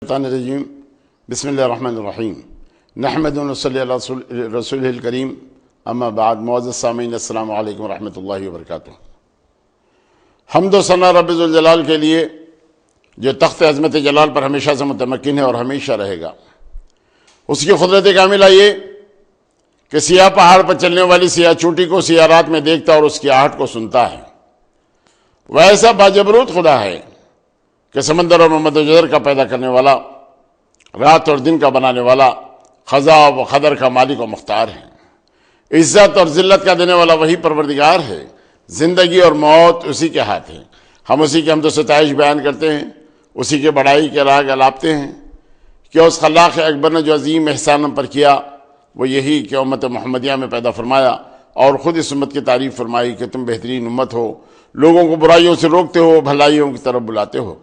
الشیطان الرجیم بسم اللہ الرحمن الرحیم نحمد و نصلی علی رسول الکریم اما بعد معزز سامعین السلام علیکم ورحمۃ اللہ وبرکاتہ۔ حمد و ثنا رب ذوالجلال کے لیے جو تخت عظمت جلال پر ہمیشہ سے متمکن ہے اور ہمیشہ رہے گا۔ اس کی قدرت کاملہ یہ کہ سیاہ پہاڑ پر چلنے والی سیاہ چوٹی کو سیاہ رات میں دیکھتا اور اس کی آہٹ کو سنتا ہے۔ وہ ایسا باجبروت خدا ہے کہ سمندر اور مد و جزر کا پیدا کرنے والا، رات اور دن کا بنانے والا، خزاں و قدر کا مالک و مختار ہے۔ عزت اور ذلت کا دینے والا وہی پروردگار ہے۔ زندگی اور موت اسی کے ہاتھ ہے۔ ہم اسی کی حمد و ستائش بیان کرتے ہیں، اسی کے بڑائی کے راگ الاپتے ہیں کہ اس خلاق اکبر نے جو عظیم احسان ہم پر کیا وہ یہی کہ امت محمدیہ میں پیدا فرمایا اور خود اس امت کی تعریف فرمائی کہ تم بہترین امت ہو، لوگوں کو برائیوں سے روکتے ہو، بھلائیوں کی طرف بلاتے ہو۔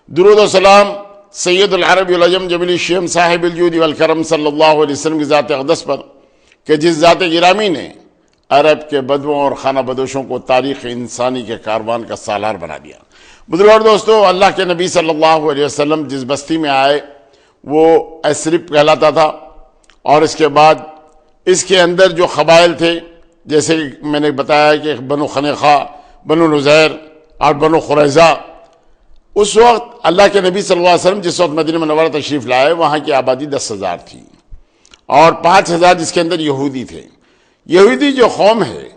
درود و سلام سید العرب والعجم جمیل الشیم صاحب الجود والکرم صلی اللہ علیہ وسلم کی ذات اقدس پر کہ جس ذات گرامی نے عرب کے بدووں اور خانہ بدوشوں کو تاریخ انسانی کے کاروان کا سالار بنا دیا۔ بزرگوں اور دوستو، اللہ کے نبی صلی اللہ علیہ وسلم جس بستی میں آئے وہ ایسرپ کہلاتا تھا، اور اس کے بعد اس کے اندر جو قبائل تھے جیسے میں نے بتایا کہ بنو خنیقہ، بنو نزیر اور بنو قریظہ، اس وقت اللہ کے نبی صلی اللہ علیہ وسلم جس وقت مدینہ منورہ تشریف لائے وہاں کی آبادی 10,000 تھی اور 5,000 جس کے اندر یہودی تھے۔ یہودی جو قوم ہے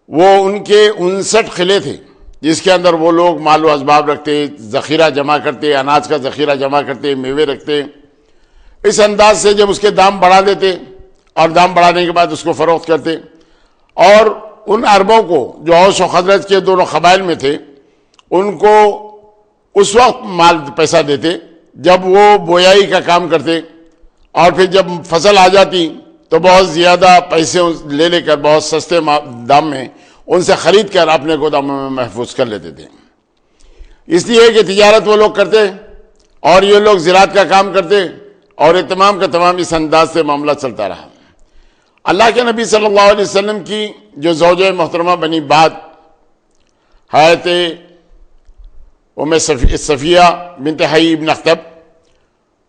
وہ ان کے 59 قلعے تھے جس کے اندر وہ لوگ مال و اسباب رکھتے، ذخیرہ جمع کرتے، اناج کا ذخیرہ جمع کرتے، میوے رکھتے۔ اس انداز سے جب اس کے دام بڑھا دیتے اور دام بڑھانے کے بعد اس کو فروخت کرتے، اور ان عربوں کو جو اوس و خزرج کے دونوں قبائل میں تھے ان کو اس وقت مال پیسہ دیتے جب وہ بویائی کا کام کرتے، اور پھر جب فصل آ جاتی تو بہت زیادہ پیسے لے لے کر بہت سستے دام میں ان سے خرید کر اپنے گوداموں میں محفوظ کر لیتے تھے۔ اس لیے کہ تجارت وہ لوگ کرتے اور یہ لوگ زراعت کا کام کرتے، اور یہ تمام کا تمام اس انداز سے معاملہ چلتا رہا۔ اللہ کے نبی صلی اللہ علیہ وسلم کی جو زوجہ محترمہ بنی بات حضرت ام صفیہ بنت حی ابن اخطب،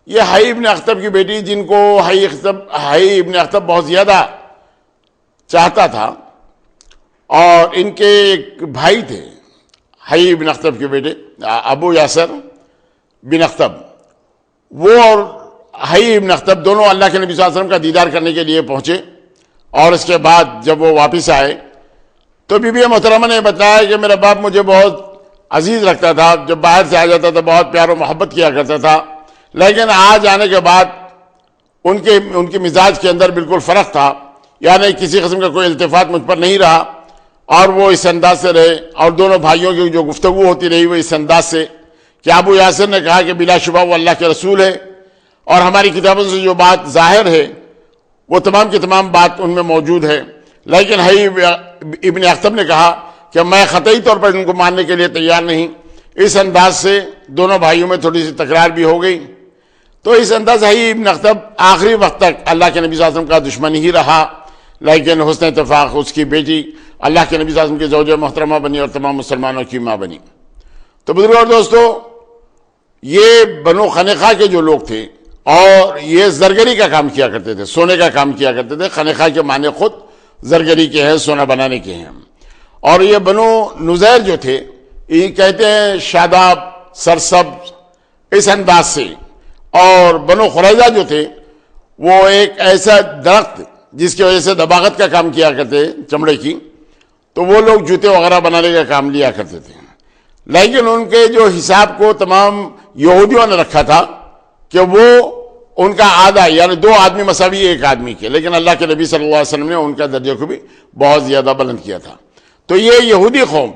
یہ حی ابن اخطب کی بیٹی جن کو حی ابن اخطب بہت زیادہ چاہتا تھا، اور ان کے ایک بھائی تھے حی ابن اخطب کے بیٹے ابو یاسر بن اخطب، وہ اور حی ابن اخطب دونوں اللہ کے نبی صلی اللہ علیہ وسلم کا دیدار کرنے کے لیے پہنچے، اور اس کے بعد جب وہ واپس آئے تو بی بی محترمہ نے بتایا کہ میرا باپ مجھے بہت عزیز رکھتا تھا، جب باہر سے آ جاتا تھا بہت پیار و محبت کیا کرتا تھا، لیکن آج آنے کے بعد ان کے مزاج کے اندر بالکل فرق تھا، یعنی کسی قسم کا کوئی التفات مجھ پر نہیں رہا، اور وہ اس انداز سے رہے، اور دونوں بھائیوں کی جو گفتگو ہوتی رہی وہ اس انداز سے کہ ابو یاسر نے کہا کہ بلا شبہ وہ اللہ کے رسول ہے، اور ہماری کتابوں سے جو بات ظاہر ہے وہ تمام کی تمام بات ان میں موجود ہے، لیکن حی ابن اخطب نے کہا کہ میں قطعی طور پر ان کو ماننے کے لیے تیار نہیں۔ اس انداز سے دونوں بھائیوں میں تھوڑی سی تکرار بھی ہو گئی۔ تو اس انداز سے حی ابن اخطب آخری وقت تک اللہ کے نبی صلی اللہ علیہ وسلم کا دشمن ہی رہا، لیکن حسن اتفاق اس کی بیٹی اللہ کے نبی صلی اللہ علیہ وسلم کی زوجہ محترمہ بنی اور تمام مسلمانوں کی ماں بنی۔ تو بزرگوں اور دوستو، یہ بنو خنیقہ کے جو لوگ تھے اور یہ زرگری کا کام کیا کرتے تھے، سونے کا کام کیا کرتے تھے۔ خنیقہ کے معنی خود زرگری کے ہیں، سونا بنانے کے ہیں۔ اور یہ بنو نزیر جو تھے یہ کہتے ہیں شاداب، سرسبز، اس انداز سے۔ اور بنو قریظہ جو تھے وہ ایک ایسا درخت جس کی وجہ سے دباغت کا کام کیا کرتے چمڑے کی، تو وہ لوگ جوتے وغیرہ بنانے کا کام لیا کرتے تھے، لیکن ان کے جو حساب کو تمام یہودیوں نے رکھا تھا کہ وہ ان کا آدھا یعنی 2 آدمی مساوی ایک آدمی کے، لیکن اللہ کے نبی صلی اللہ علیہ وسلم نے ان کا درجے کو بھی بہت زیادہ بلند کیا تھا۔ تو یہ یہودی قوم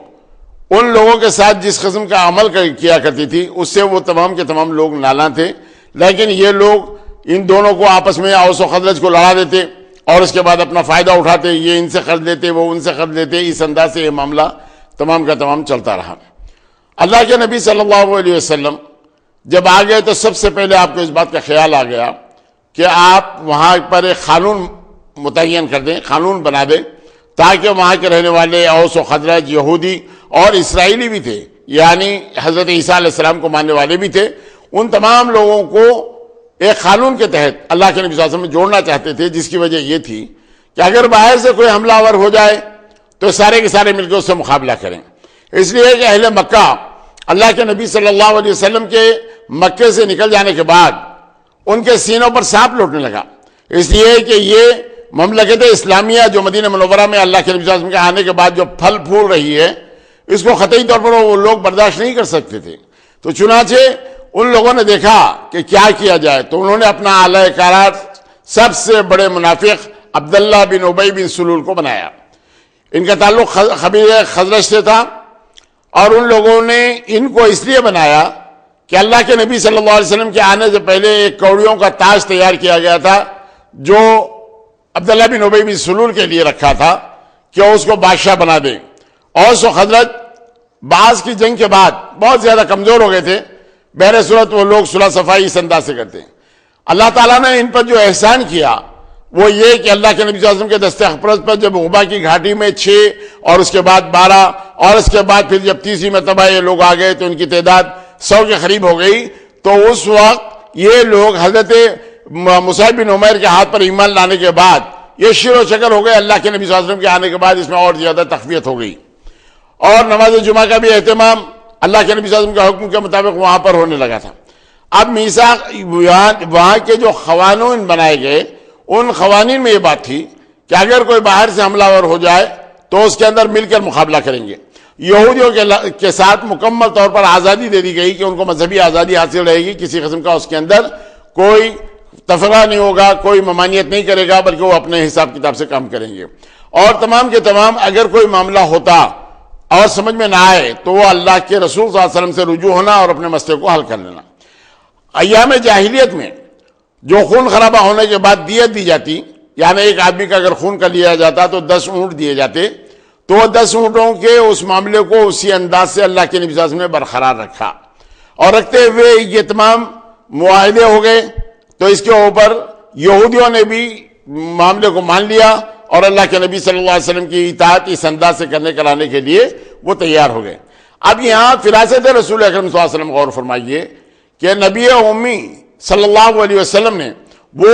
ان لوگوں کے ساتھ جس قسم کا عمل کیا کرتی تھی اس سے وہ تمام کے تمام لوگ نالاں تھے، لیکن یہ لوگ ان دونوں کو آپس میں اوس و خزرج کو لڑا دیتے اور اس کے بعد اپنا فائدہ اٹھاتے، یہ ان سے خرید لیتے، وہ ان سے خرید لیتے۔ اس انداز سے یہ معاملہ تمام کا تمام چلتا رہا۔ اللہ کے نبی صلی اللہ علیہ وسلم جب آ گئے تو سب سے پہلے آپ کو اس بات کا خیال آ گیا کہ آپ وہاں پر ایک قانون متعین کر دیں، قانون بنا دیں، تاکہ وہاں کے رہنے والے اوس و خزرج یہودی اور اسرائیلی بھی تھے، یعنی حضرت عیسیٰ علیہ السلام کو ماننے والے بھی تھے، ان تمام لوگوں کو ایک قانون کے تحت اللہ کے نبی صلی اللہ علیہ وسلم جوڑنا چاہتے تھے، جس کی وجہ یہ تھی کہ اگر باہر سے کوئی حملہ آور ہو جائے تو سارے کے سارے مل کے اس سے مقابلہ کریں۔ اس لیے کہ اہل مکہ اللہ کے نبی صلی اللہ علیہ وسلم کے مکے سے نکل جانے کے بعد ان کے سینوں پر سانپ لوٹنے لگا، اس لیے کہ یہ مملکت اسلامیہ جو مدینہ منورہ میں اللہ کے نبی صلی اللہ علیہ وسلم کے آنے کے بعد جو پھل پھول رہی ہے، اس کو قطعی طور پر وہ لوگ برداشت نہیں کر سکتے تھے۔ تو چنانچہ ان لوگوں نے دیکھا کہ کیا کیا جائے، تو انہوں نے اپنا اعلی کار سب سے بڑے منافق عبداللہ بن ابی بن سلول کو بنایا۔ ان کا تعلق قبیلہ خزرج سے تھا، اور ان لوگوں نے ان کو اس لیے بنایا کہ اللہ کے نبی صلی اللہ علیہ وسلم کے آنے سے پہلے ایک کوڑیوں کا تاج تیار کیا گیا تھا جو عبداللہ بن ابی بن سلول کے لیے رکھا تھا کہ اس کو بادشاہ بنا دیں۔ اوس و خزرج بعض کی جنگ کے بعد بہت زیادہ کمزور ہو گئے تھے، بہر صورت وہ لوگ صلح صفائی اس انداز سے کرتے ہیں۔ اللہ تعالیٰ نے ان پر جو احسان کیا وہ یہ کہ اللہ کے نبی صلی اللہ علیہ وسلم کے دست اقدس پر جب غبا کی گھاٹی میں 6 اور اس کے بعد 12 اور اس کے بعد پھر جب تیسری مرتبہ یہ لوگ آ گئے تو ان کی تعداد 100 کے قریب ہو گئی، تو اس وقت یہ لوگ حضرت مصعب بن عمیر کے ہاتھ پر ایمان لانے کے بعد یہ شیر و شکر ہو گئے۔ اللہ کے نبی صلی اللہ علیہ وسلم کے آنے کے بعد اس میں اور زیادہ تقویت ہو گئی، اور نماز جمعہ کا بھی اہتمام اللہ کے نبی صلی اللہ علیہ وسلم کے حکم کے مطابق وہاں پر ہونے لگا تھا۔ اب میثاق وہاں کے جو قوانین بنائے گئے ان قوانین میں یہ بات تھی کہ اگر کوئی باہر سے حملہ آور ہو جائے تو اس کے اندر مل کر مقابلہ کریں گے۔ یہودیوں کے ساتھ مکمل طور پر آزادی دے دی گئی کہ ان کو مذہبی آزادی حاصل رہے گی، کسی قسم کا اس کے اندر کوئی تفرقہ نہیں ہوگا، کوئی ممانعت نہیں کرے گا، بلکہ وہ اپنے حساب کتاب سے کام کریں گے۔ اور تمام کے تمام اگر کوئی معاملہ ہوتا اور سمجھ میں نہ آئے تو وہ اللہ کے رسول صلی اللہ علیہ وسلم سے رجوع ہونا اور اپنے مسئلے کو حل کر لینا۔ ایام جاہلیت میں جو خون خرابہ ہونے کے بعد دیت دی جاتی، یعنی ایک آدمی کا اگر خون کا لیا جاتا تو 10 اونٹ دیے جاتے، تو وہ 10 اونٹوں کے اس معاملے کو اسی انداز سے اللہ کے نبی صلی اللہ علیہ وسلم نے برقرار رکھا، اور رکھتے ہوئے یہ تمام معاہدے ہو گئے۔ تو اس کے اوپر یہودیوں نے بھی معاملے کو مان لیا اور اللہ کے نبی صلی اللہ علیہ وسلم کی اطاعت اس انداز سے کرانے کے لیے وہ تیار ہو گئے۔ اب یہاں فراست رسول اکرم صلی اللہ علیہ وسلم غور فرمائیے کہ نبی امی صلی اللہ علیہ وسلم نے وہ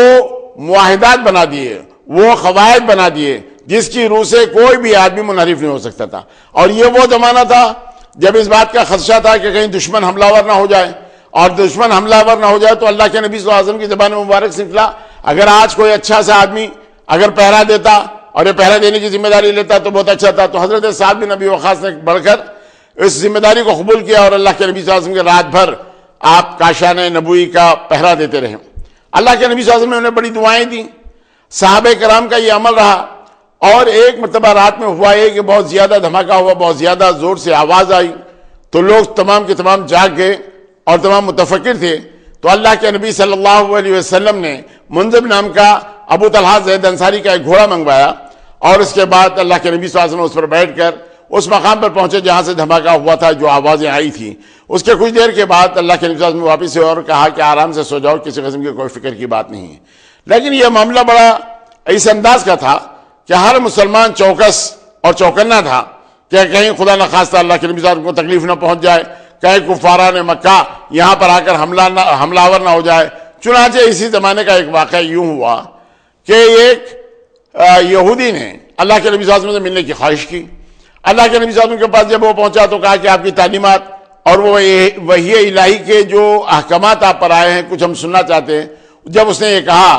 معاہدات بنا دیے، وہ قواعد بنا دیے جس کی روح سے کوئی بھی آدمی منحرف نہیں ہو سکتا تھا۔ اور یہ وہ زمانہ تھا جب اس بات کا خدشہ تھا کہ کہیں دشمن حملہ آور نہ ہو جائے، اور دشمن حملہ آور نہ ہو جائے تو اللہ کے نبی صلی اللہ علیہ وسلم کی زبان مبارک سے نکلا، اگر آج کوئی اچھا سا آدمی اگر پہرا دیتا اور یہ پہرا دینے کی ذمہ داری لیتا تو بہت اچھا تھا۔ تو حضرت سعد بن ابی وقاص نے بڑھ کر اس ذمہ داری کو قبول کیا اور اللہ کے نبی صلی اللہ علیہ وسلم کے رات بھر آپ کاشان نبوی کا پہرا دیتے رہے۔ اللہ کے نبی صلی اللہ علیہ وسلم نے انہیں بڑی دعائیں دیں، صحابہ کرام کا یہ عمل رہا۔ اور ایک مرتبہ رات میں ہوا یہ کہ بہت زیادہ دھماکہ ہوا، بہت زیادہ زور سے آواز آئی، تو لوگ تمام کے تمام جاگ گئے اور تمام متفکر تھے۔ تو اللہ کے نبی صلی اللہ علیہ وسلم نے منذب نام کا ابو طلحہ زید انصاری کا ایک گھوڑا منگوایا، اور اس کے بعد اللہ کے نبی صلی اللہ علیہ وسلم اس پر بیٹھ کر اس مقام پر پہنچے جہاں سے دھماکہ ہوا تھا، جو آوازیں آئی تھیں۔ اس کے کچھ دیر کے بعد اللہ کے نبی صلی اللہ علیہ وسلم واپس ہوئے اور کہا کہ آرام سے سو جاؤ، کسی قسم کی کوئی فکر کی بات نہیں ہے۔ لیکن یہ معاملہ بڑا اس انداز کا تھا کہ ہر مسلمان چوکس اور چوکنا تھا کہ کہیں خدا نخواستہ اللہ کے نبی صلی اللہ علیہ وسلم کو تکلیف نہ پہنچ جائے، کہیں کفاران مکہ یہاں پر آ کر حملہ آور نہ ہو جائے۔ چنانچہ اسی زمانے کا ایک واقعہ یوں ہوا کہ ایک یہودی نے اللہ کے نبی صلی اللہ علیہ وسلم سے ملنے کی خواہش کی۔ اللہ کے نبی صلی اللہ علیہ وسلم کے پاس جب وہ پہنچا تو کہا کہ آپ کی تعلیمات اور وہ وحی الہی کے جو احکامات آپ پر آئے ہیں کچھ ہم سننا چاہتے ہیں۔ جب اس نے یہ کہا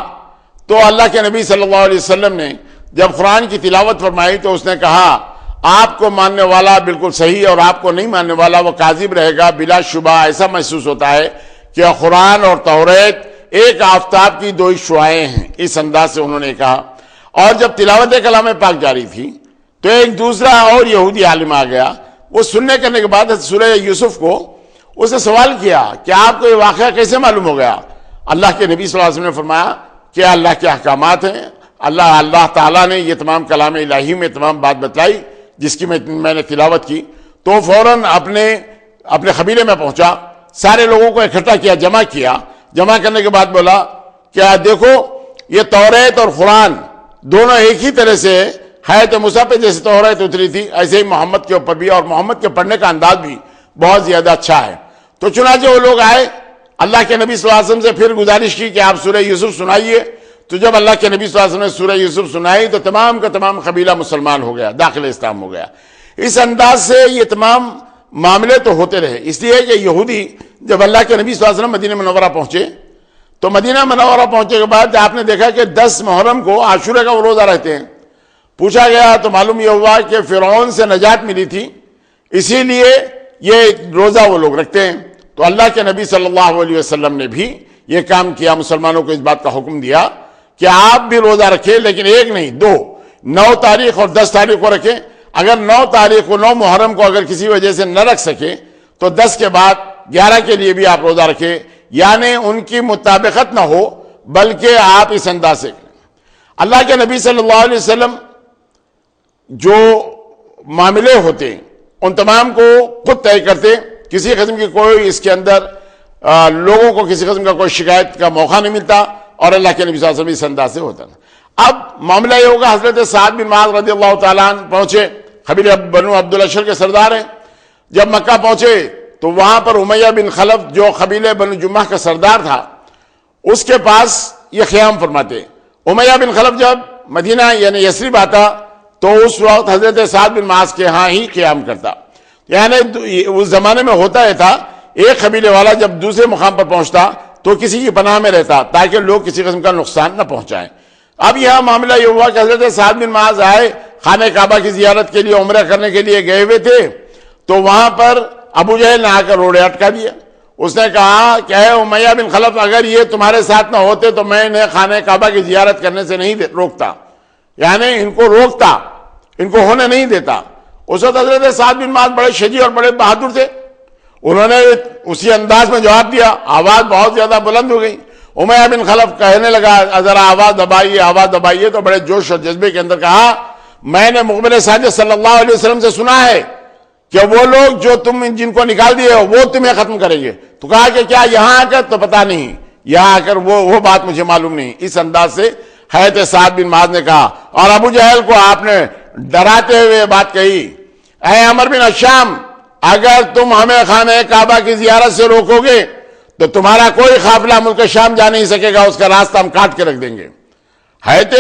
تو اللہ کے نبی صلی اللہ علیہ وسلم نے جب قرآن کی تلاوت فرمائی تو اس نے کہا آپ کو ماننے والا بالکل صحیح اور آپ کو نہیں ماننے والا وہ کاذب رہے گا۔ بلا شبہ ایسا محسوس ہوتا ہے کہ قرآن اور توریت ایک آفتاب کی 2 شعاعیں ہیں، اس انداز سے انہوں نے کہا۔ اور جب تلاوت کلام پاک جاری تھی تو ایک دوسرا اور یہودی عالم آ گیا، وہ سننے کرنے کے بعد سورہ یوسف کو اس نے سوال کیا کہ آپ کو یہ واقعہ کیسے معلوم ہو گیا؟ اللہ کے نبی صلی اللہ علیہ وسلم نے فرمایا کہ اللہ کے احکامات ہیں، اللہ تعالیٰ نے یہ تمام کلام الہی میں تمام بات بتلائی جس کی میں نے تلاوت کی۔ تو فوراً اپنے قبیلے میں پہنچا، سارے لوگوں کو اکٹھا کیا، جمع کرنے کے بعد بولا کہ دیکھو یہ توریت اور قرآن دونوں ایک ہی طرح سے حیات موسیٰ پہ جیسے توریت اتری تھی ایسے ہی محمد کے اوپر بھی، اور محمد کے پڑھنے کا انداز بھی بہت زیادہ اچھا ہے۔ تو چنانچہ وہ لوگ آئے اللہ کے نبی صلی اللہ علیہ وسلم سے پھر گزارش کی کہ آپ سورہ یوسف سنائیے. تو جب اللہ کے نبی صلی اللہ علیہ وسلم نے سورہ یوسف سنائی تو تمام کا تمام قبیلہ مسلمان ہو گیا, داخل اسلام ہو گیا. اس انداز سے یہ تمام معاملے تو ہوتے رہے. اس لیے کہ یہودی جب اللہ کے نبی صلی اللہ علیہ وسلم مدینہ منورہ پہنچے تو مدینہ منورہ پہنچے کے بعد آپ نے دیکھا کہ 10 محرم کو عاشورہ کا وہ روزہ رہتے ہیں. پوچھا گیا تو معلوم یہ ہوا کہ فرعون سے نجات ملی تھی, اسی لیے یہ روزہ وہ لوگ رکھتے ہیں. تو اللہ کے نبی صلی اللہ علیہ وسلم نے بھی یہ کام کیا, مسلمانوں کو اس بات کا حکم دیا کہ آپ بھی روزہ رکھیں, لیکن ایک نہیں 2, 9 تاریخ اور 10 تاریخ کو رکھیں. اگر 9 تاریخ کو 9 محرم کو اگر کسی وجہ سے نہ رکھ سکے تو 10 کے بعد 11 کے لیے بھی آپ روزہ رکھیں, یعنی ان کی مطابقت نہ ہو بلکہ آپ اس انداز سے کریں. اللہ کے نبی صلی اللہ علیہ وسلم جو معاملے ہوتے ہیں ان تمام کو خود طے کرتے, کسی قسم کی کوئی اس کے اندر لوگوں کو کسی قسم کا کوئی شکایت کا موقع نہیں ملتا, اور اللہ کے نبی صلی اللہ علیہ وسلم اس انداز سے ہوتا. اب معاملہ یہ ہوگا, حضرت سعد بن معاذ رضی اللہ تعالیٰ عنہ پہنچے, قبیلہ بنو عبد الاشر کے سردار ہیں. جب مکہ پہنچے تو وہاں پر امیہ بن خلف جو قبیلہ بنو جمح کا سردار تھا اس کے پاس یہ قیام فرماتے. امیہ بن خلف جب مدینہ یعنی یثرب آتا تو اس وقت حضرت سعد بن معاذ کے ہاں ہی قیام کرتا. یعنی اس زمانے میں ہوتا ہے تھا, ایک قبیلے والا جب دوسرے مقام پر پہنچتا تو کسی کی پناہ میں رہتا تاکہ لوگ کسی قسم کا نقصان نہ پہنچائیں. اب یہاں معاملہ یہ ہوا کہ حضرت سعد بن معاذ آئے, خانہ کعبہ کی زیارت کے لیے, عمرہ کرنے کے لیے گئے ہوئے تھے. تو وہاں پر ابو جہل نے آ کر روڑے اٹکا دیا. اس نے کہا کہ اے امیہ بن خلف, اگر یہ تمہارے ساتھ نہ ہوتے تو میں انہیں خانہ کعبہ کی زیارت کرنے سے نہیں روکتا, یعنی ان کو روکتا, ان کو ہونے نہیں دیتا. اس وقت حضرت سعد بن معاذ بڑے شجاع اور بڑے بہادر تھے, انہوں نے اسی انداز میں جواب دیا. آواز بہت زیادہ بلند ہو گئی. امیہ بن خلف کہنے لگا ذرا آواز دبائیے, آواز دبائیے. تو بڑے جوش اور جذبے کے اندر کہا, میں نے مقبل ساجد صلی اللہ علیہ وسلم سے سنا ہے کہ وہ لوگ جو تم جن کو نکال دیے ہو وہ تمہیں ختم کریں گے. تو کہا کہ کیا یہاں آ کر؟ تو پتا نہیں, یہاں آ کر وہ بات مجھے معلوم نہیں. اس انداز سے حضرت سعد بن معاذ نے کہا. اور ابو جہل کو آپ نے ڈراتے ہوئے بات کہی, اے عمر بن ہشام, اگر تم ہمیں خانہ کعبہ کی زیارت سے روکو گے تو تمہارا کوئی قافلہ ملک شام جا نہیں سکے گا, اس کا راستہ ہم کاٹ کے رکھ دیں گے. حضرت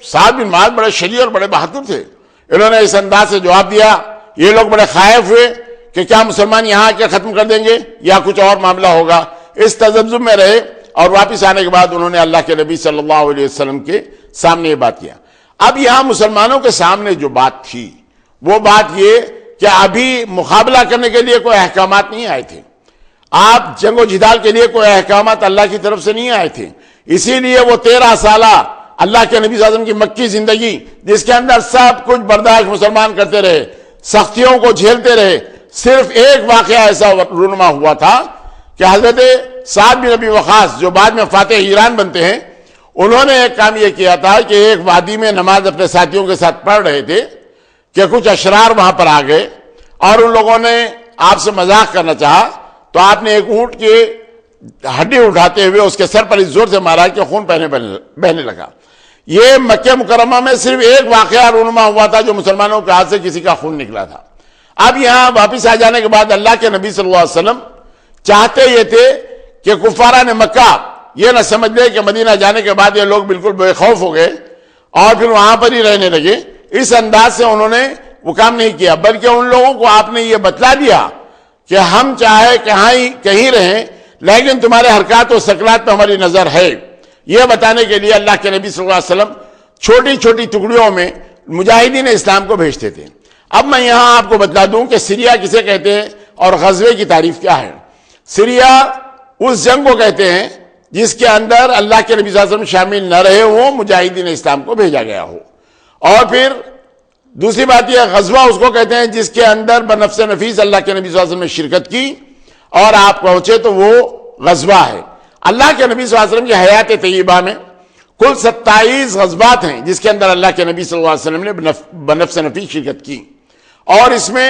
سعد بن معاذ بڑے شجاع اور بڑے بہادر تھے, انہوں نے اس انداز سے جواب دیا. یہ لوگ بڑے خائف ہوئے کہ کیا مسلمان یہاں آ کے ختم کر دیں گے یا کچھ اور معاملہ ہوگا. اس تذبذب میں رہے, اور واپس آنے کے بعد انہوں نے اللہ کے نبی صلی اللہ علیہ وسلم کے سامنے یہ بات کیا. اب یہاں مسلمانوں کے سامنے جو بات تھی وہ بات یہ کہ ابھی مقابلہ کرنے کے لیے کوئی احکامات نہیں آئے تھے, آپ جنگ و جدال کے لیے کوئی احکامات اللہ کی طرف سے نہیں آئے تھے. اسی لیے وہ 13 سالہ اللہ کے نبی صلی اللہ علیہ وسلم کی مکی زندگی, جس کے اندر سب کچھ برداشت مسلمان کرتے رہے, سختیوں کو جھیلتے رہے, صرف ایک واقعہ ایسا رونما ہوا تھا کہ حضرت سعد بن ابی وقاص جو بعد میں فاتح ایران بنتے ہیں, انہوں نے ایک کام یہ کیا تھا کہ ایک وادی میں نماز اپنے ساتھیوں کے ساتھ پڑھ رہے تھے کہ کچھ اشرار وہاں پر آ گئے, اور ان لوگوں نے آپ سے مذاق کرنا چاہا. تو آپ نے ایک اونٹ کی ہڈی اٹھاتے ہوئے اس کے سر پر اس زور سے مارا کہ خون بہنے لگا. یہ مکہ مکرمہ میں صرف ایک واقعہ رونما ہوا تھا جو مسلمانوں کے ہاتھ سے کسی کا خون نکلا تھا. اب یہاں واپس آ جانے کے بعد اللہ کے نبی صلی اللہ علیہ وسلم چاہتے یہ تھے کہ کفاران مکہ یہ نہ سمجھ لے کہ مدینہ جانے کے بعد یہ لوگ بالکل بے خوف ہو گئے اور پھر وہاں پر ہی رہنے لگے. اس انداز سے انہوں نے وہ کام نہیں کیا, بلکہ ان لوگوں کو آپ نے یہ بتلا دیا کہ ہم چاہے کہیں رہیں لیکن تمہارے حرکات و سکنات پہ ہماری نظر ہے. یہ بتانے کے لیے اللہ کے نبی صلی اللہ علیہ وسلم چھوٹی چھوٹی ٹکڑیوں میں مجاہدین اسلام کو بھیجتے تھے. اب میں یہاں آپ کو بتلا دوں کہ سیریا کسے کہتے ہیں اور غزوے کی تعریف کیا ہے. سیریا اس جنگ کو کہتے ہیں جس کے اندر اللہ کے نبی صلی اللہ علیہ وسلم شامل نہ رہے ہوں, مجاہدین اسلام کو بھیجا گیا ہو. اور پھر دوسری بات یہ غزوہ اس کو کہتے ہیں جس کے اندر بنفس نفیس اللہ کے نبی صلی اللہ علیہ وسلم نے شرکت کی اور آپ پہنچے تو وہ غزوہ ہے. اللہ کے نبی صلی اللہ علیہ وسلم کی حیات طیبہ میں کل 27 غزوات ہیں جس کے اندر اللہ کے نبی صلی اللہ علیہ وسلم نے بنفس نفیس شرکت کی, اور اس میں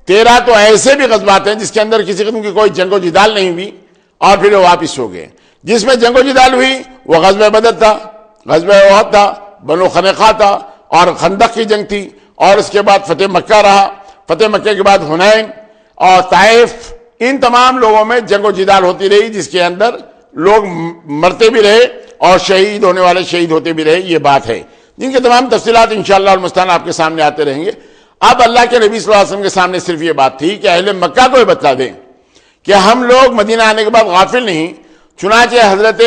13 تو ایسے بھی غزوات ہیں جس کے اندر کسی قسم کی کوئی جنگ و جدال نہیں ہوئی اور پھر وہ واپس ہو گئے. جس میں جنگ و جدال ہوئی وہ غزوہ بدر تھا, غزوہ احد تھا, بنو قینقاع تھا, اور خندق کی جنگ تھی, اور اس کے بعد فتح مکہ رہا. فتح مکہ کے بعد حنین اور طائف ان تمام لوگوں میں جنگ و جدال ہوتی رہی، جس کے اندر لوگ مرتے بھی رہے اور شہید ہونے والے شہید ہوتے بھی رہے. یہ بات ہے جن کے تمام تفصیلات انشاءاللہ المستعان آپ کے سامنے آتے رہیں گے. اب اللہ کے نبی صلی اللہ علیہ وسلم کے سامنے صرف یہ بات تھی کہ اہل مکہ کو یہ بتلا دیں کہ ہم لوگ مدینہ آنے کے بعد غافل نہیں. چنانچہ حضرت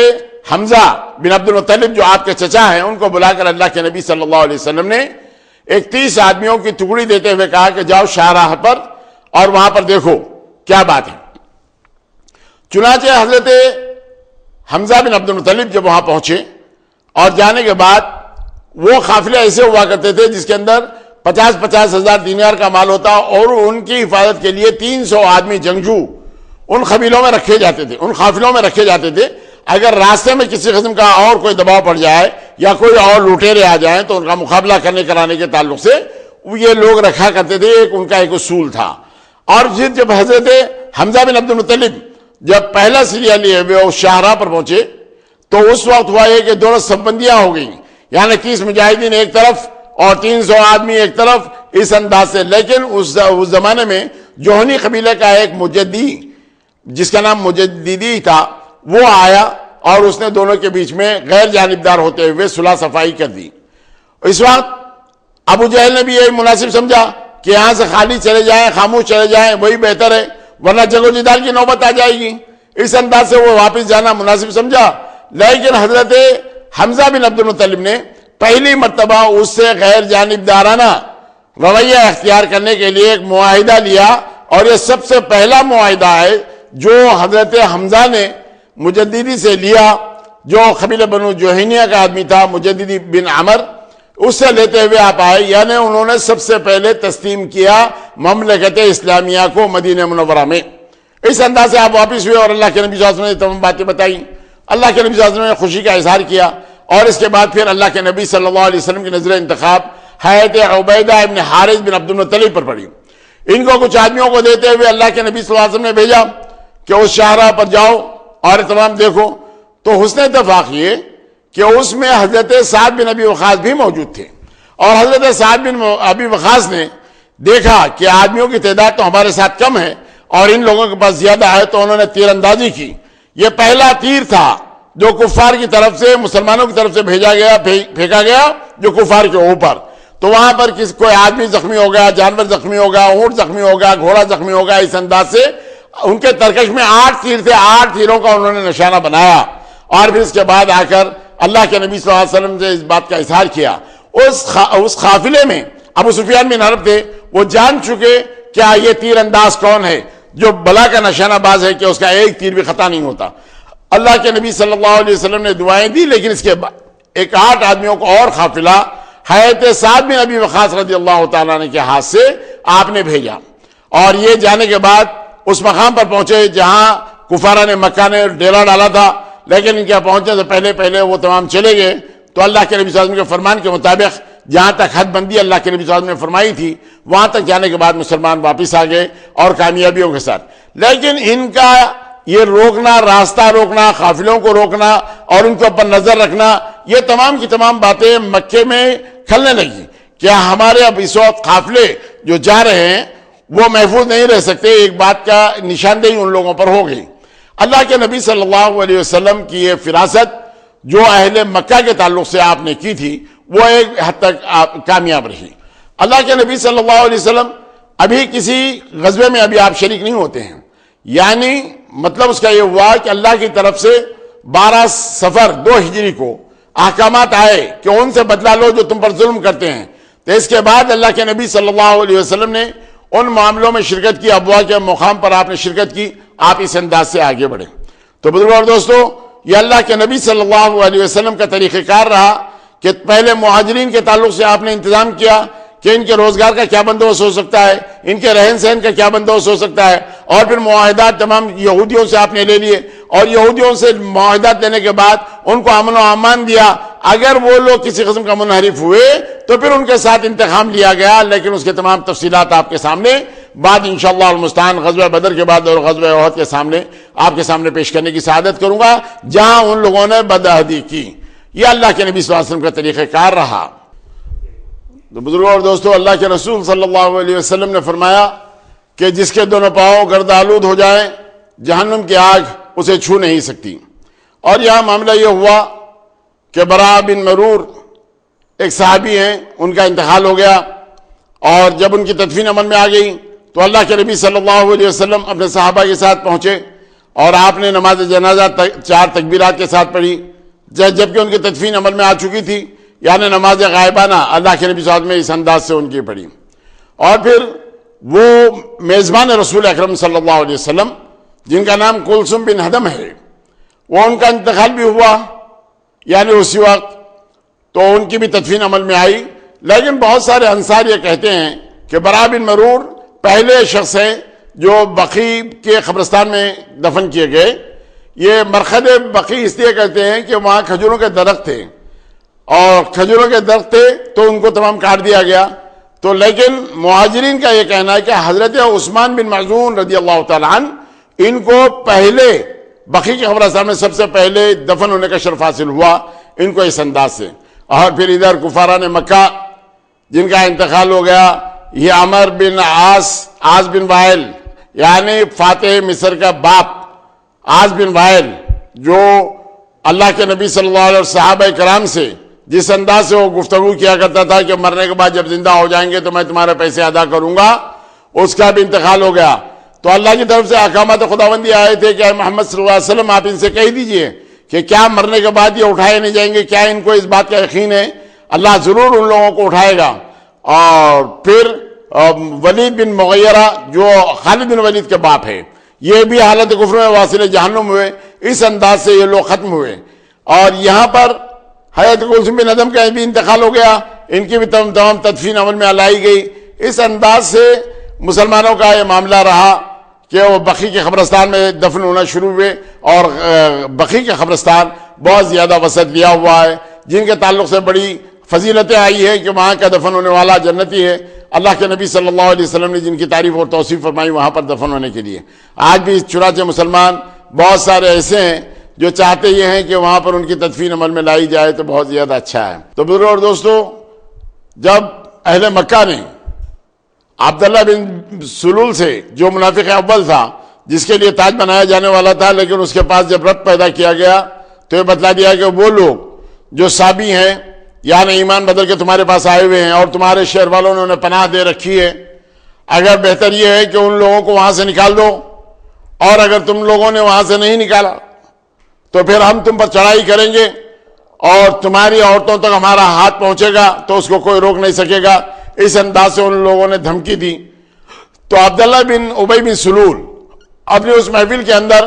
حمزہ بن عبد المطلب جو آپ کے چچا ہیں ان کو بلا کر اللہ کے نبی صلی اللہ علیہ وسلم نے 31 آدمیوں کی ٹکڑی دیتے ہوئے کہا کہ جاؤ شاہراہ پر اور وہاں پر دیکھو کیا بات ہے. چنانچہ حضرت حمزہ بن عبد المطلب جب وہاں پہنچے اور جانے کے بعد وہ قافلے ایسے ہوا کرتے تھے جس کے اندر 50,000 ہزار دینار کا مال ہوتا اور ان کی حفاظت کے لیے 300 آدمی جنگجو ان قبیلوں میں رکھے جاتے تھے، ان قافلوں میں رکھے جاتے تھے. اگر راستے میں کسی قسم کا اور کوئی دباؤ پڑ جائے یا کوئی اور لوٹیرے آ جائیں تو ان کا مقابلہ کرنے کرانے کے تعلق سے یہ لوگ رکھا کرتے تھے. ان کا ایک اصول تھا. اور جب حضرت حمزہ بن عبد المطلب جب پہلا سریہ لیے ہوئے اس شاہراہ پر پہنچے تو اس وقت ہوا یہ کہ دونوں سب بندیاں ہو گئیں، یعنی 30 مجاہدین ایک طرف اور 300 آدمی ایک طرف، اس انداز سے. لیکن اس زمانے میں جوہنی قبیلے کا ایک مجدی جس کا نام مجددی تھا وہ آیا اور اس نے دونوں کے بیچ میں غیر جانبدار ہوتے ہوئے صلح صفائی کر دی. اس وقت ابو جہل نے بھی یہی مناسب سمجھا کہ یہاں سے خالی چلے جائیں، خاموش چلے جائیں، وہی بہتر ہے ورنہ جنگ و جدال کی نوبت آ جائے گی. اس انداز سے وہ واپس جانا مناسب سمجھا. لیکن حضرت حمزہ بن عبد المطلب نے پہلی مرتبہ اس سے غیر جانبدارانہ رویہ اختیار کرنے کے لیے ایک معاہدہ لیا، اور یہ سب سے پہلا معاہدہ ہے جو حضرت حمزہ نے مجددی سے لیا، جو قبیلہ بنو جوہینیہ کا آدمی تھا، مجددی بن عمر، اس سے لیتے ہوئے آپ آئے. یعنی انہوں نے سب سے پہلے تسلیم کیا مملکت اسلامیہ کو مدینہ منورہ میں. اس انداز سے آپ واپس ہوئے اور اللہ کے نبی صلی اللہ علیہ وسلم نے تمام باتیں بتائی. اللہ کے نبی صلی اللہ علیہ وسلم نے خوشی کا اظہار کیا، اور اس کے بعد پھر اللہ کے نبی صلی اللہ علیہ وسلم کی نظر انتخاب حضرت عبیدہ ابن حارث بن عبد المطلب پر پڑی. ان کو کچھ آدمیوں کو دیتے ہوئے اللہ کے نبی صلی اللہ علیہ وسلم نے بھیجا کہ اس شاہراہ پر جاؤ اور تمام دیکھو. تو حسن اتفاق یہ کہ اس میں حضرت سعد بن ابی وقاص بھی موجود تھے، اور حضرت سعد بن ابی وقاص نے دیکھا کہ آدمیوں کی تعداد تو ہمارے ساتھ کم ہے اور ان لوگوں کے پاس زیادہ ہے، تو انہوں نے تیر اندازی کی. یہ پہلا تیر تھا جو کفار کی طرف سے مسلمانوں کی طرف سے بھیجا گیا، پھینکا گیا جو کفار کے اوپر. تو وہاں پر کوئی آدمی زخمی ہو گیا، جانور زخمی ہو گیا، اونٹ زخمی ہو گیا، گھوڑا زخمی ہو گیا. اس انداز سے ان کے ترکش میں 8 تیر تھے، 8 تیروں کا انہوں نے نشانہ بنایا. اور پھر اس کے بعد آ کر اللہ کے نبی صلی اللہ علیہ وسلم سے اس بات کا اظہار کیا. اس قافلے میں ابو سفیان بن حرب تھے، وہ جان چکے کیا یہ تیر انداز کون ہے جو بلا کا نشانہ باز ہے کہ اس کا ایک تیر بھی خطا نہیں ہوتا. اللہ کے نبی صلی اللہ علیہ وسلم نے دعائیں دی، لیکن اس کے بعد ایک 8 آدمیوں کو اور قافلہ حضرت سعد بن ابی وقاص رضی اللہ تعالیٰ عنہ کے ہاتھ سے آپ نے بھیجا. اور یہ جانے کے بعد اس مقام پر پہنچے جہاں کفارہ نے مکہ نے ڈیرا ڈالا تھا، لیکن ان کے پہنچنے سے پہلے وہ تمام چلے گئے. تو اللہ کے نبی صلی اللہ علیہ وسلم کے فرمان کے مطابق جہاں تک حد بندی اللہ کے نبی صلی اللہ علیہ وسلم نے فرمائی تھی وہاں تک جانے کے بعد مسلمان واپس آ گئے اور کامیابیوں کے ساتھ. لیکن ان کا یہ روکنا، راستہ روکنا، قافلوں کو روکنا اور ان کے اوپر نظر رکھنا، یہ تمام کی تمام باتیں مکے میں کھلنے لگی. کیا ہمارے اب اس وقت قافلے جو جا رہے ہیں وہ محفوظ نہیں رہ سکتے؟ ایک بات کا نشاندہی ان لوگوں پر ہو گئی. اللہ کے نبی صلی اللہ علیہ وسلم کی یہ فراست جو اہل مکہ کے تعلق سے آپ نے کی تھی وہ ایک حد تک کامیاب رہی. اللہ کے نبی صلی اللہ علیہ وسلم ابھی کسی غزوے میں ابھی آپ شریک نہیں ہوتے ہیں. یعنی مطلب اس کا یہ ہوا کہ اللہ کی طرف سے 12 صفر 2 ہجری کو احکامات آئے کہ ان سے بدلہ لو جو تم پر ظلم کرتے ہیں. تو اس کے بعد اللہ کے نبی صلی اللہ علیہ وسلم نے ان معاملوں میں شرکت کی. ابوا کے مقام پر آپ نے شرکت کی، آپ اس انداز سے آگے بڑھے. تو بزرگوں اور دوستو، یہ اللہ کے نبی صلی اللہ علیہ وسلم کا طریقہ کار رہا کہ پہلے مہاجرین کے تعلق سے آپ نے انتظام کیا کہ ان کے روزگار کا کیا بندوبست ہو سکتا ہے، ان کے رہن سہن کا کیا بندوبست ہو سکتا ہے. اور پھر معاہدات تمام یہودیوں سے آپ نے لے لیے، اور یہودیوں سے معاہدات لینے کے بعد ان کو امن و امان دیا. اگر وہ لوگ کسی قسم کا منحرف ہوئے تو پھر ان کے ساتھ انتقام لیا گیا. لیکن اس کے تمام تفصیلات آپ کے سامنے بعد انشاءاللہ المستعان غزوہ بدر کے بعد اور غزوہ احد کے سامنے آپ کے سامنے پیش کرنے کی سعادت کروں گا، جہاں ان لوگوں نے بدعہدی کی. یہ اللہ کے نبی صلی اللہ علیہ وسلم کا طریقہ کار رہا. تو بزرگوں اور دوستو، اللہ کے رسول صلی اللہ علیہ وسلم نے فرمایا کہ جس کے دونوں پاؤں گرد آلود ہو جائیں جہنم کی آگ اسے چھو نہیں سکتی۔ اور یہاں معاملہ یہ ہوا کہ برا بن مرور ایک صحابی ہیں، ان کا انتقال ہو گیا، اور جب ان کی تدفین عمل میں آ گئی تو اللہ کے نبی صلی اللہ علیہ وسلم اپنے صحابہ کے ساتھ پہنچے اور آپ نے نماز جنازہ 4 تکبیرات کے ساتھ پڑھی، جبکہ ان کی تدفین عمل میں آ چکی تھی، یعنی نماز غائبانہ اللہ کے نبی صلی اللہ علیہ وسلم نے اس انداز سے ان کی پڑھی۔ اور پھر وہ میزبان رسول اکرم صلی اللہ علیہ وسلم جن کا نام کلثوم بن ہدم ہے، وہ ان کا انتقال بھی ہوا یعنی اسی وقت، تو ان کی بھی تدفین عمل میں آئی۔ لیکن بہت سارے انصار یہ کہتے ہیں کہ برا بن مرور پہلے شخص ہیں جو بقیع کے قبرستان میں دفن کیے گئے۔ یہ مرقد بقیع اس لیے کہتے ہیں کہ وہاں کھجوروں کے درخت تھے، اور کھجوروں کے درخت تھے تو ان کو تمام کاٹ دیا گیا۔ تو لیکن مہاجرین کا یہ کہنا ہے کہ حضرت عثمان بن مظعون رضی اللہ تعالیٰ عنہ ان کو پہلے بقیع کے قبرستان میں سب سے پہلے دفن ہونے کا شرف حاصل ہوا ان کو اس انداز سے۔ اور پھر ادھر کفاران مکہ جن کا انتقال ہو گیا، یہ عمر بن عاص بن وائل یعنی فاتح مصر کا باپ عاص بن وائل، جو اللہ کے نبی صلی اللہ علیہ صحابہ کرام سے جس انداز سے وہ گفتگو کیا کرتا تھا کہ مرنے کے بعد جب زندہ ہو جائیں گے تو میں تمہارے پیسے ادا کروں گا، اس کا بھی انتقال ہو گیا۔ تو اللہ کی طرف سے احکامات خداوندی آئے تھے کہ اے محمد صلی اللہ علیہ وسلم آپ ان سے کہہ دیجئے کہ کیا مرنے کے بعد یہ اٹھائے نہیں جائیں گے، کیا ان کو اس بات کا یقین ہے؟ اللہ ضرور ان لوگوں کو اٹھائے گا۔ اور پھر ولید بن مغیرہ جو خالد بن ولید کے باپ ہے، یہ بھی حالت کفر میں واصل جہنم ہوئے۔ اس انداز سے یہ لوگ ختم ہوئے۔ اور یہاں پر حضرت کلثوم بن ہدم کا بھی انتقال ہو گیا، ان کی بھی تمام تدفین عمل میں لائی گئی۔ اس انداز سے مسلمانوں کا یہ معاملہ رہا کہ وہ بقیع کے قبرستان میں دفن ہونا شروع ہوئے، اور بقیع کے قبرستان بہت زیادہ وسعت لیا ہوا ہے، جن کے تعلق سے بڑی فضیلتیں آئی ہے کہ وہاں کا دفن ہونے والا جنتی ہے۔ اللہ کے نبی صلی اللہ علیہ وسلم نے جن کی تعریف اور توصیف فرمائی وہاں پر دفن ہونے کے لیے۔ آج بھی چنانچہ مسلمان بہت سارے ایسے ہیں جو چاہتے یہ ہیں کہ وہاں پر ان کی تدفین عمل میں لائی جائے تو بہت زیادہ اچھا ہے۔ تو بزرگوں اور دوستو، جب اہل مکہ نے عبداللہ بن سلول سے جو منافق اول تھا، جس کے لیے تاج بنایا جانے والا تھا، لیکن اس کے پاس جب رب پیدا کیا گیا تو یہ بتلا دیا کہ وہ لوگ جو صابی ہیں یعنی ایمان بدل کے تمہارے پاس آئے ہوئے ہیں اور تمہارے شہر والوں نے انہیں پناہ دے رکھی ہے، اگر بہتر یہ ہے کہ ان لوگوں کو وہاں سے نکال دو، اور اگر تم لوگوں نے وہاں سے نہیں نکالا تو پھر ہم تم پر چڑھائی کریں گے اور تمہاری عورتوں تک ہمارا ہاتھ پہنچے گا تو اس کو کوئی روک نہیں سکے گا۔ اس انداز سے ان لوگوں نے دھمکی دی۔ تو عبداللہ بن ابی بن سلول اپنی اس محفل کے اندر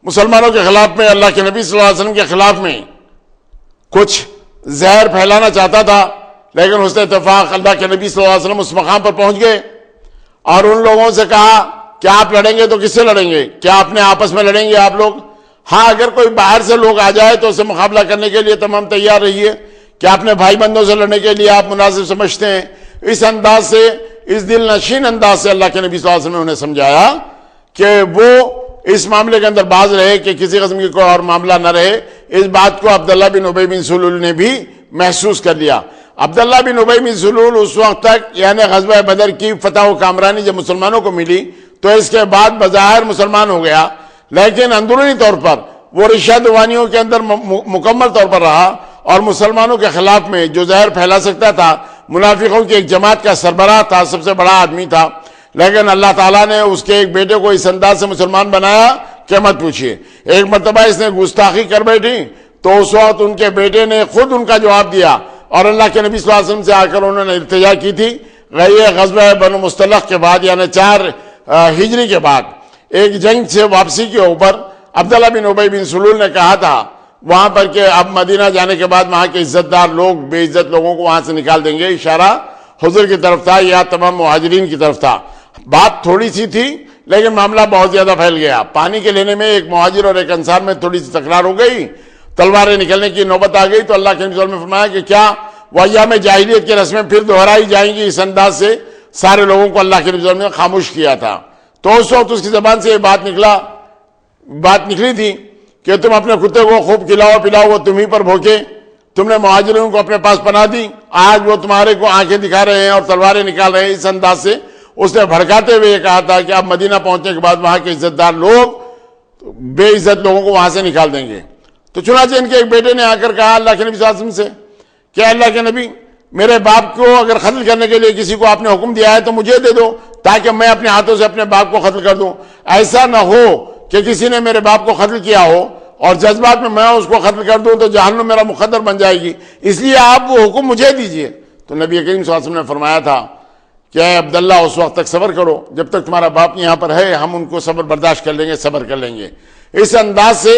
مسلمانوں کے خلاف میں، اللہ کے نبی صلی اللہ علیہ وسلم کے خلاف میں کچھ زہر پھیلانا چاہتا تھا، لیکن اس نے اتفاق اللہ کے نبی صلی اللہ علیہ وسلم اس مقام پر پہنچ گئے اور ان لوگوں سے کہا کہ آپ لڑیں گے تو کس سے لڑیں گے؟ کیا اپنے آپس میں لڑیں گے آپ لوگ؟ ہاں، اگر کوئی باہر سے لوگ آ جائے تو اسے مقابلہ کرنے کے لیے تمام تیار رہیے۔ کیا اپنے بھائی بندوں سے لڑنے کے لیے آپ مناسب سمجھتے ہیں؟ اس انداز سے، اس دل نشین انداز سے اللہ کے نبی صلی اللہ علیہ وسلم نے انہیں سمجھایا کہ وہ اس معاملے کے اندر باز رہے کہ کسی قسم کی کوئی اور معاملہ نہ رہے۔ اس بات کو عبداللہ بن ابی بن سلول نے بھی محسوس کر لیا۔ عبداللہ بن ابی بن سلول اس وقت تک یعنی غزوہ بدر کی فتح و کامرانی جب مسلمانوں کو ملی تو اس کے بعد بظاہر مسلمان ہو گیا، لیکن اندرونی طور پر وہ رشہ دوانیوں کے اندر مکمل طور پر رہا اور مسلمانوں کے خلاف میں جو زہر پھیلا سکتا تھا، منافقوں کی ایک جماعت کا سربراہ تھا، سب سے بڑا آدمی تھا، لیکن اللہ تعالیٰ نے اس کے ایک بیٹے کو اس انداز سے مسلمان بنایا کہ مت پوچھئے۔ ایک مرتبہ اس نے گستاخی کر بیٹھی تو اس وقت ان کے بیٹے نے خود ان کا جواب دیا اور اللہ کے نبی صلی اللہ علیہ وسلم سے آ کر انہوں نے التجا کی تھی۔ یہ غزوہ بنو مصطلق کے بعد یعنی 4 ہجری کے بعد ایک جنگ سے واپسی کے اوپر عبداللہ بن ابی بن سلول نے کہا تھا وہاں پر کہ اب مدینہ جانے کے بعد وہاں کے عزت دار لوگ بے عزت لوگوں کو وہاں سے نکال دیں گے۔ اشارہ حضور کی طرف تھا یا تمام مہاجرین کی طرف تھا۔ بات تھوڑی سی تھی لیکن معاملہ بہت زیادہ پھیل گیا۔ پانی کے لینے میں ایک مہاجر اور ایک انصار میں تھوڑی سی تکرار ہو گئی، تلواریں نکلنے کی نوبت آ گئی تو اللہ کے نبی صلی اللہ علیہ وسلم نے فرمایا کہ کیا وہ ایام جاہلیت کی رسمیں پھر دہرائی جائیں گی؟ اس انداز سے سارے لوگوں کو اللہ کے نبی صلی اللہ علیہ وسلم نے خاموش کیا تھا۔ تو اس وقت اس کی زبان سے یہ بات نکلی تھی کہ تم اپنے کتے کو خوب کھلاؤ پلاؤ، وہ تمہیں پر بھوکے، تم نے مہاجروں کو اپنے پاس پناہ دی، آج وہ تمہارے کو آنکھیں دکھا رہے ہیں اور تلواریں نکال رہے ہیں۔ اس انداز سے اس نے بھڑکاتے ہوئے یہ کہا تھا کہ اب مدینہ پہنچنے کے بعد وہاں کے عزت دار لوگ بے عزت لوگوں کو وہاں سے نکال دیں گے. تو چنانچہ ان کے ایک بیٹے نے آ کر کہا اللہ کے نبی صلی اللہ علیہ وسلم سے کہ اللہ کے نبی میرے باپ کو اگر قتل کرنے کے لیے کسی کو آپ نے حکم دیا ہے تو مجھے دے دو تاکہ میں اپنے ہاتھوں سے اپنے باپ کو قتل کر دوں. ایسا نہ ہو کہ کسی نے میرے باپ کو قتل کیا ہو اور جذبات میں اس کو قتل کر دوں تو جہنم میرا مقدر بن جائے گی، اس لیے آپ وہ حکم مجھے دیجئے. تو نبی کریم صلی اللہ علیہ وسلم نے فرمایا تھا کہ اے عبداللہ اس وقت تک صبر کرو جب تک تمہارا باپ یہاں پر ہے، ہم ان کو صبر برداشت کر لیں گے، صبر کر لیں گے. اس انداز سے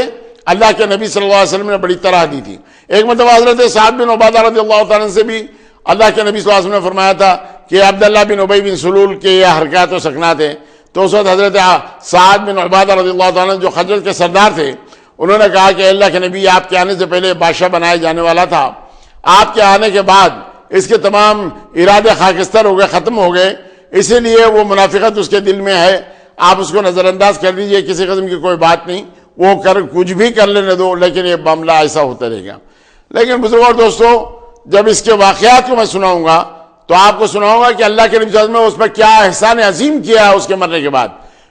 اللہ کے نبی صلی اللہ علیہ وسلم نے بڑی طرح دی تھی. ایک مرتبہ حضرت سعد بن عبادہ رضی اللہ تعالیٰ عنہ سے بھی اللہ کے نبی صلی اللہ علیہ وسلم نے فرمایا تھا کہ عبداللہ بن ابی بن سلول کے یہ حرکات و سکنات ہیں. تو اس وقت حضرت سعد بن عبادہ رضی اللہ تعالیٰ عنہ جو خزرج کے سردار تھے، انہوں نے کہا کہ اللہ کے نبی آپ کے آنے سے پہلے بادشاہ بنایا جانے والا تھا، آپ کے آنے کے بعد اس کے تمام ارادے خاکستر ہو گئے، ختم ہو گئے، اسی لیے وہ منافقت اس کے دل میں ہے، آپ اس کو نظر انداز کر دیجئے، کسی قسم کی کوئی بات نہیں، وہ کچھ بھی کر لینے دو، لیکن یہ معاملہ ایسا ہوتا رہے گا. لیکن بزرگوں اور دوستو، جب اس کے واقعات کو میں سناؤں گا تو آپ کو سناؤں گا کہ اللہ کے نبی صلی اللہ علیہ وسلم نے اس پر کیا احسان عظیم کیا ہے اس کے مرنے کے بعد،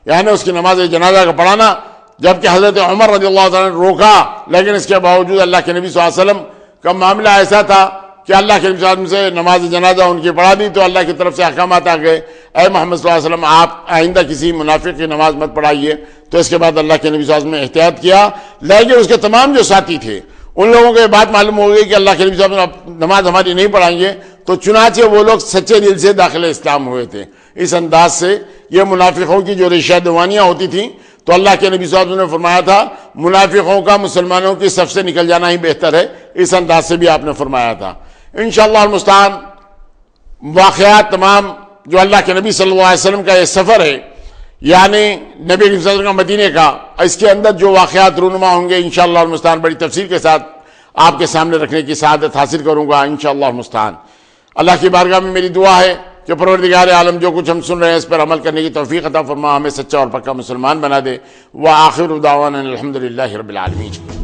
یعنی اس کی نماز جنازہ کا پڑھانا، جبکہ حضرت عمر رضی اللہ عنہ نے روکا، لیکن اس کے باوجود اللہ کے نبی صلی اللہ علیہ وسلم کا معاملہ ایسا تھا کہ اللہ کے نبی صلی اللہ علیہ وسلم سے نماز جنازہ ان کی پڑھا دی تو اللہ کی طرف سے احکامات آ گئے، اے محمد صلی اللہ علیہ وسلم آپ آئندہ کسی منافق کی نماز مت پڑھائیے. تو اس کے بعد اللہ کے نبی صلی اللہ علیہ وسلم نے احتیاط کیا، لیکن اس کے تمام جو ساتھی تھے ان لوگوں کو یہ بات معلوم ہو گئی کہ اللہ کے نبی صلی اللہ علیہ وسلم نماز ہماری نہیں پڑھائیں گے، تو چنانچہ وہ لوگ سچے دل سے داخل اسلام ہوئے تھے. اس انداز سے یہ منافقوں کی جو ریشہ دوانیاں ہوتی تھیں تو اللہ کے نبی صلی اللہ علیہ وسلم نے فرمایا تھا منافقوں کا مسلمانوں کی صف سے نکل جانا ہی بہتر ہے، اس انداز سے بھی آپ نے فرمایا تھا. انشاءاللہ المستعان واقعات تمام جو اللہ کے نبی صلی اللہ علیہ وسلم کا یہ سفر ہے، یعنی نبی صلی اللہ علیہ وسلم کا مدینے کا، اس کے اندر جو واقعات رونما ہوں گے انشاءاللہ المستعان بڑی تفصیل کے ساتھ آپ کے سامنے رکھنے کی سعادت حاصل کروں گا انشاءاللہ المستعان. اللہ کی بارگاہ میں میری دعا ہے کہ پروردگار عالم جو کچھ ہم سن رہے ہیں اس پر عمل کرنے کی توفیق عطا فرما، ہمیں سچا اور پکا مسلمان بنا دے. وآخر دعوانا الحمدللہ رب العالمین.